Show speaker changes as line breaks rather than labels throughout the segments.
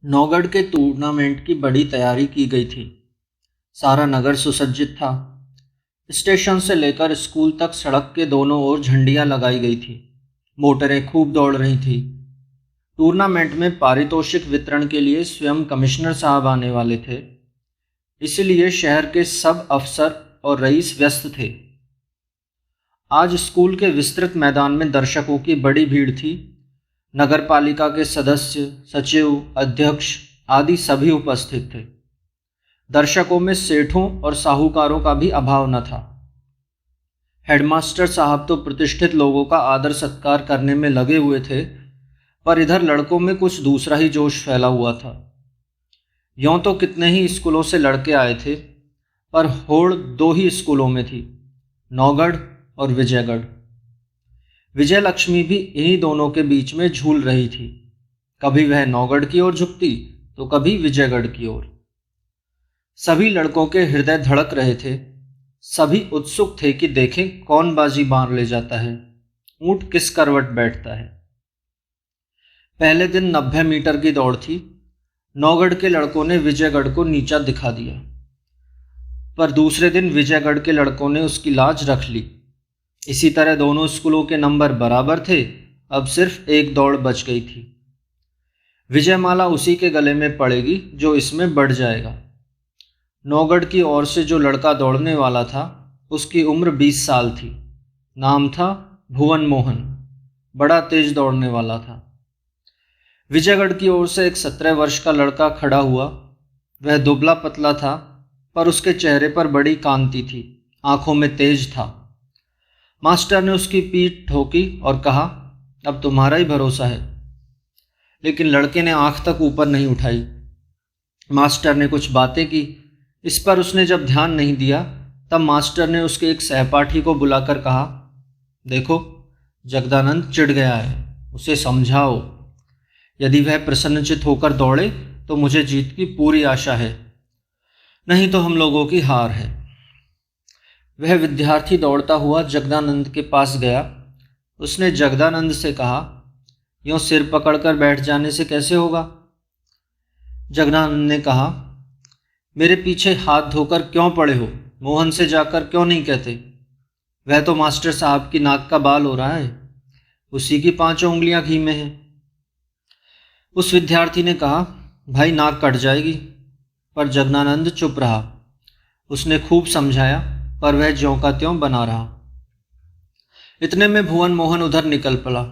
नौगढ़ के टूर्नामेंट की बड़ी तैयारी की गई थी। सारा नगर सुसज्जित था। स्टेशन से लेकर स्कूल तक सड़क के दोनों ओर झंडियां लगाई गई थी। मोटरें खूब दौड़ रही थी। टूर्नामेंट में पारितोषिक वितरण के लिए स्वयं कमिश्नर साहब आने वाले थे, इसलिए शहर के सब अफसर और रईस व्यस्त थे। आज स्कूल के विस्तृत मैदान में दर्शकों की बड़ी भीड़ थी। नगरपालिका के सदस्य, सचिव, अध्यक्ष आदि सभी उपस्थित थे। दर्शकों में सेठों और साहूकारों का भी अभाव न था। हेडमास्टर साहब तो प्रतिष्ठित लोगों का आदर सत्कार करने में लगे हुए थे, पर इधर लड़कों में कुछ दूसरा ही जोश फैला हुआ था। यों तो कितने ही स्कूलों से लड़के आए थे, पर होड़ दो ही स्कूलों में थी, नौगढ़ और विजयगढ़। विजय लक्ष्मी भी इन्हीं दोनों के बीच में झूल रही थी। कभी वह नौगढ़ की ओर झुकती तो कभी विजयगढ़ की ओर। सभी लड़कों के हृदय धड़क रहे थे। सभी उत्सुक थे कि देखें कौन बाजी मार ले जाता है, ऊंट किस करवट बैठता है। पहले दिन 90 मीटर की दौड़ थी। नौगढ़ के लड़कों ने विजयगढ़ को नीचा दिखा दिया, पर दूसरे दिन विजयगढ़ के लड़कों ने उसकी लाज रख ली। इसी तरह दोनों स्कूलों के नंबर बराबर थे। अब सिर्फ एक दौड़ बच गई थी। विजयमाला उसी के गले में पड़ेगी जो इसमें बढ़ जाएगा। नौगढ़ की ओर से जो लड़का दौड़ने वाला था, उसकी उम्र 20 साल थी। नाम था भुवन मोहन। बड़ा तेज दौड़ने वाला था। विजयगढ़ की ओर से एक 17 वर्ष का लड़का खड़ा हुआ। वह दुबला पतला था, पर उसके चेहरे पर बड़ी कांति थी, आंखों में तेज था। मास्टर ने उसकी पीठ ठोकी और कहा, अब तुम्हारा ही भरोसा है। लेकिन लड़के ने आंख तक ऊपर नहीं उठाई। मास्टर ने कुछ बातें की, इस पर उसने जब ध्यान नहीं दिया, तब मास्टर ने उसके एक सहपाठी को बुलाकर कहा, देखो जगदानंद चिढ़ गया है, उसे समझाओ। यदि वह प्रसन्नचित होकर दौड़े तो मुझे जीत की पूरी आशा है, नहीं तो हम लोगों की हार है। वह विद्यार्थी दौड़ता हुआ जगदानंद के पास गया। उसने जगदानंद से कहा, यूं सिर पकड़कर बैठ जाने से कैसे होगा? जगदानंद ने कहा, मेरे पीछे हाथ धोकर क्यों पड़े हो? मोहन से जाकर क्यों नहीं कहते? वह तो मास्टर साहब की नाक का बाल हो रहा है, उसी की 5 उंगलियां घी में हैं। उस विद्यार्थी ने कहा, भाई नाक कट जाएगी। पर जगदानंद चुप रहा। उसने खूब समझाया, पर वह ज्यों का त्यों बना रहा। इतने में भुवन मोहन उधर निकल पड़ा।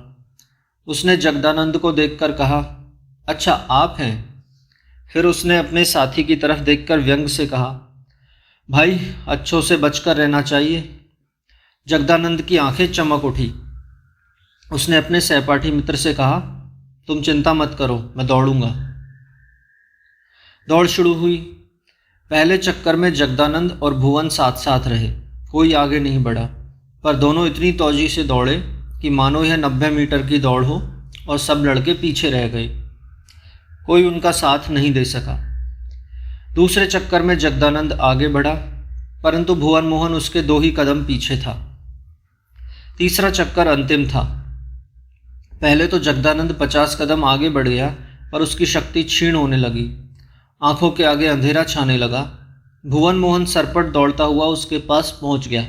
उसने जगदानंद को देखकर कहा, अच्छा आप हैं? फिर उसने अपने साथी की तरफ देखकर व्यंग से कहा, भाई अच्छों से बचकर रहना चाहिए। जगदानंद की आंखें चमक उठी। उसने अपने सहपाठी मित्र से कहा, तुम चिंता मत करो, मैं दौड़ूंगा। दौड़ शुरू हुई। पहले चक्कर में जगदानंद और भुवन साथ साथ रहे, कोई आगे नहीं बढ़ा, पर दोनों इतनी तेजी से दौड़े कि मानो यह 90 मीटर की दौड़ हो, और सब लड़के पीछे रह गए। कोई उनका साथ नहीं दे सका। दूसरे चक्कर में जगदानंद आगे बढ़ा, परंतु भुवन मोहन उसके 2 ही कदम पीछे था। तीसरा चक्कर अंतिम था। पहले तो जगदानंद 50 कदम आगे बढ़ गया, पर उसकी शक्ति क्षीण होने लगी। आंखों के आगे अंधेरा छाने लगा। भुवन मोहन सरपट दौड़ता हुआ उसके पास पहुंच गया।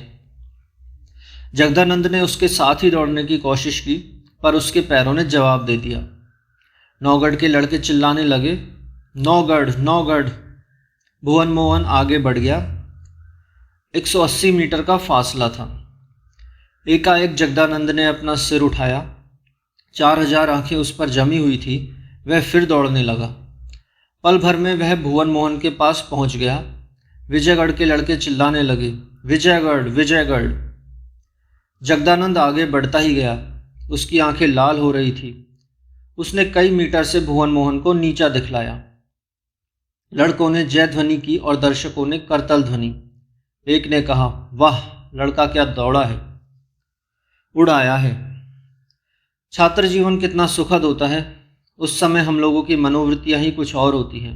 जगदानंद ने उसके साथ ही दौड़ने की कोशिश की, पर उसके पैरों ने जवाब दे दिया। नौगढ़ के लड़के चिल्लाने लगे, नौगढ़ नौगढ़। भुवन मोहन आगे बढ़ गया। 180 मीटर का फासला था। एकाएक जगदानंद ने अपना सिर उठाया। 4000 आंखें उस पर जमी हुई थी। वह फिर दौड़ने लगा। पल भर में वह भुवन मोहन के पास पहुंच गया। विजयगढ़ के लड़के चिल्लाने लगे, विजयगढ़ विजयगढ़। जगदानंद आगे बढ़ता ही गया। उसकी आंखें लाल हो रही थी। उसने कई मीटर से भुवन मोहन को नीचा दिखलाया। लड़कों ने जय ध्वनि की और दर्शकों ने करतल ध्वनि। एक ने कहा, वाह लड़का क्या दौड़ा है, उड़ आया है। छात्र जीवन कितना सुखद होता है। उस समय हम लोगों की मनोवृत्तियां ही कुछ और होती हैं।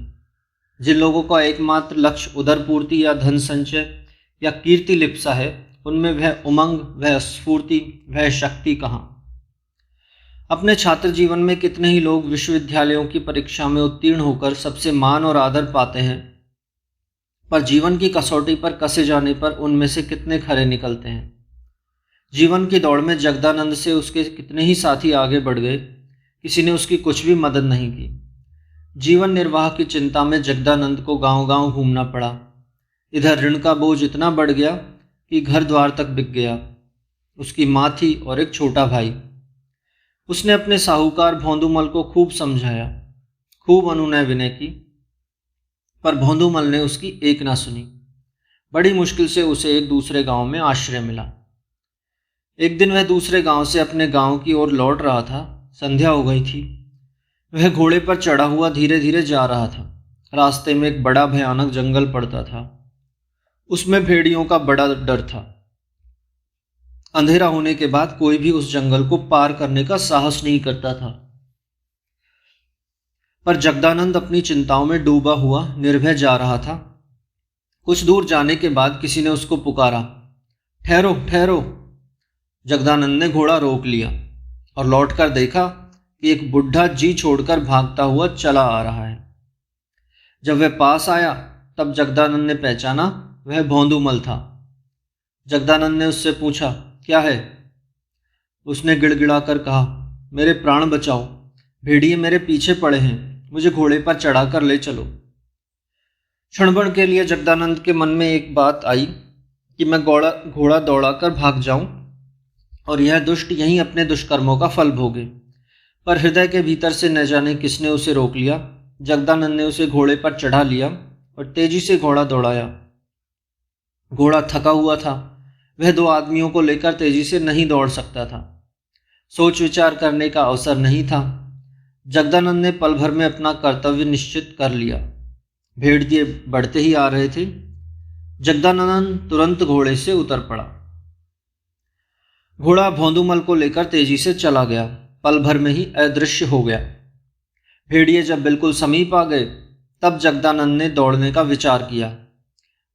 जिन लोगों का एकमात्र लक्ष्य उदरपूर्ति या धन संचय या कीर्ति लिप्सा है, उनमें वह उमंग, वह स्फूर्ति, वह शक्ति कहाँ। अपने छात्र जीवन में कितने ही लोग विश्वविद्यालयों की परीक्षा में उत्तीर्ण होकर सबसे मान और आदर पाते हैं, पर जीवन की कसौटी पर कसे जाने पर उनमें से कितने खरे निकलते हैं। जीवन की दौड़ में जगदानंद से उसके कितने ही साथी आगे बढ़ गए, किसी ने उसकी कुछ भी मदद नहीं की। जीवन निर्वाह की चिंता में जगदानंद को गांव-गांव घूमना पड़ा। इधर ऋण का बोझ इतना बढ़ गया कि घर द्वार तक बिक गया। उसकी माँ थी और एक छोटा भाई। उसने अपने साहूकार भोंदूमल को खूब समझाया, खूब अनुनय विनय की, पर भोंदूमल ने उसकी एक ना सुनी। बड़ी मुश्किल से उसे एक दूसरे गांव में आश्रय मिला। एक दिन वह दूसरे गांव से अपने गांव की ओर लौट रहा था। संध्या हो गई थी। वह घोड़े पर चढ़ा हुआ धीरे धीरे जा रहा था। रास्ते में एक बड़ा भयानक जंगल पड़ता था। उसमें भेड़ियों का बड़ा डर था। अंधेरा होने के बाद कोई भी उस जंगल को पार करने का साहस नहीं करता था। पर जगदानंद अपनी चिंताओं में डूबा हुआ निर्भय जा रहा था। कुछ दूर जाने के बाद किसी ने उसको पुकारा, ठहरो ठहरो। जगदानंद ने घोड़ा रोक लिया और लौटकर देखा कि एक बुढ़ा जी छोड़कर भागता हुआ चला आ रहा है। जब वह पास आया तब जगदानंद ने पहचाना वह भोंदूमल था। जगदानंद ने उससे पूछा, क्या है? उसने गिड़गिड़ा कर कहा, मेरे प्राण बचाओ, भेड़िए मेरे पीछे पड़े हैं, मुझे घोड़े पर चढ़ाकर ले चलो। क्षणभर के लिए जगदानंद के मन में एक बात आई कि मैं घोड़ा दौड़ाकर भाग जाऊं और यह दुष्ट यहीं अपने दुष्कर्मों का फल भोगे। पर हृदय के भीतर से न जाने किसने उसे रोक लिया। जगदानंद ने उसे घोड़े पर चढ़ा लिया और तेजी से घोड़ा दौड़ाया। घोड़ा थका हुआ था। वह दो आदमियों को लेकर तेजी से नहीं दौड़ सकता था। सोच विचार करने का अवसर नहीं था। जगदानंद ने पल भर में अपना कर्तव्य निश्चित कर लिया। भेड़िए बढ़ते ही आ रहे थे। जगदानंद तुरंत घोड़े से उतर पड़ा। घोड़ा भोंदूमल को लेकर तेजी से चला गया। पल भर में ही अदृश्य हो गया। भेड़िए जब बिल्कुल समीप आ गए तब जगदानंद ने दौड़ने का विचार किया।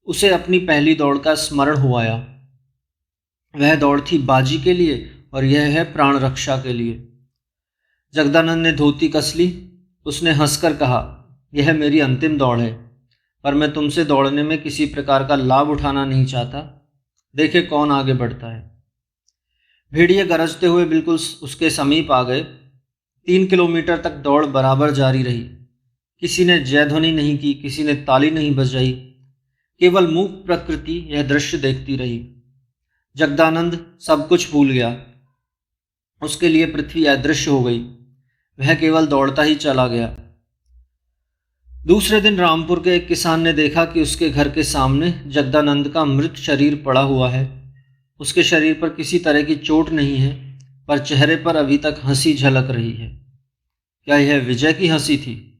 उसे अपनी पहली दौड़ का स्मरण हो आया। वह दौड़ थी बाजी के लिए और यह है प्राण रक्षा के लिए। जगदानंद ने धोती कस ली। उसने हंसकर कहा, यह मेरी अंतिम दौड़ है, पर मैं तुमसे दौड़ने में किसी प्रकार का लाभ उठाना नहीं चाहता। देखे कौन आगे बढ़ता है। भेड़िए गरजते हुए बिल्कुल उसके समीप आ गए। 3 किलोमीटर तक दौड़ बराबर जारी रही। किसी ने जयध्वनि नहीं की, किसी ने ताली नहीं बजाई। केवल मूक प्रकृति यह दृश्य देखती रही। जगदानंद सब कुछ भूल गया। उसके लिए पृथ्वी अदृश्य हो गई। वह केवल दौड़ता ही चला गया। दूसरे दिन रामपुर के एक किसान ने देखा कि उसके घर के सामने जगदानंद का मृत शरीर पड़ा हुआ है। उसके शरीर पर किसी तरह की चोट नहीं है, पर चेहरे पर अभी तक हंसी झलक रही है। क्या यह विजय की हंसी थी?